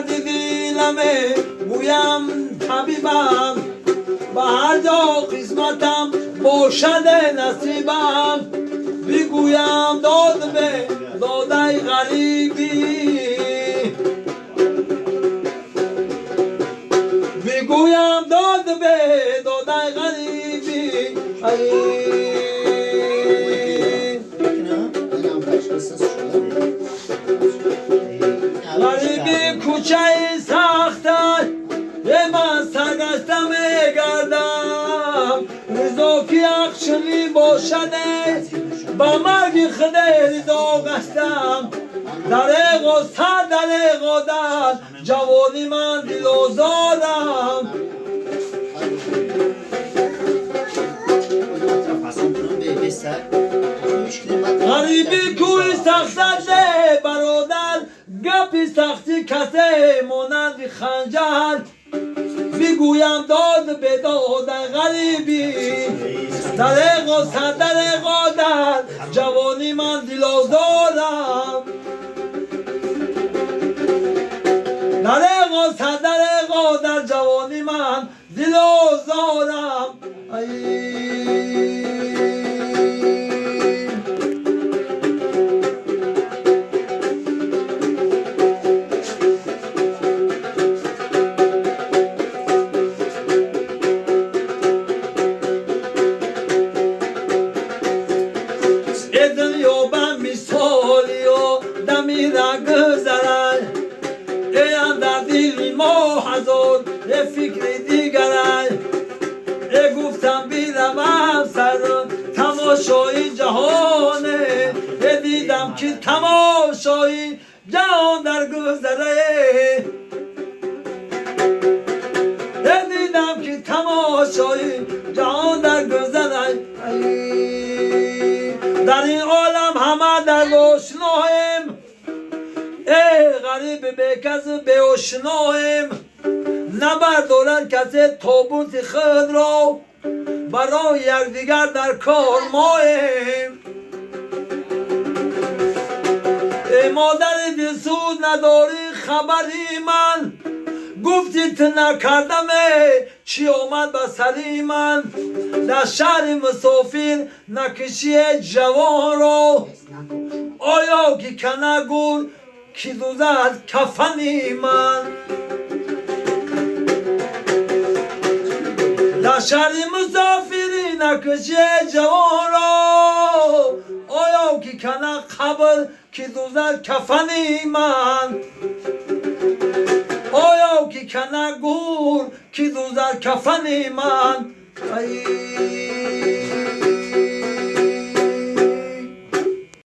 دیدیلمه گویم طبیبم و هر جا قسمتم باشد نصیبم بگویم داد به داده غریبی بگویم داد به داده غریبی غریبی کوچه سخته من سرگشته میگردم رضاکی اخشلی باشده با مرگ خده رضا گشتم دریغ و سر دریغ و در جوانی من دل آزادم غریبی کوی سخته برادر گپی سختی کسی مانند خنجر بگویم داد به داد غریبی دریغ و سر دریغ و در جوانی من دل آزادم دریغ و سر دریغ و در جوانی من دل آزادم فکر دیگرن گفتم بیرم سر تماشای جهانه دیدم که تماشای جهان در گذره دیدم که تماشای جهان در گذره در این عالم همه در آشنایم غریب به کس به آشنایم نبردارد کسی تابوت خود را برای یکدیگر در کار مایم مادر دلسوز نداری خبری من گفتی تو نکردم چی آمد به سری من در شهر مسافر نکشی جوان را آیا که کنه گور کی دوزد کفنی من در شهر مسافری نکشی جوان را آیا که کنه قبر کی دوزد کفنی من آیا که کنه گور کی دوزد کفنی من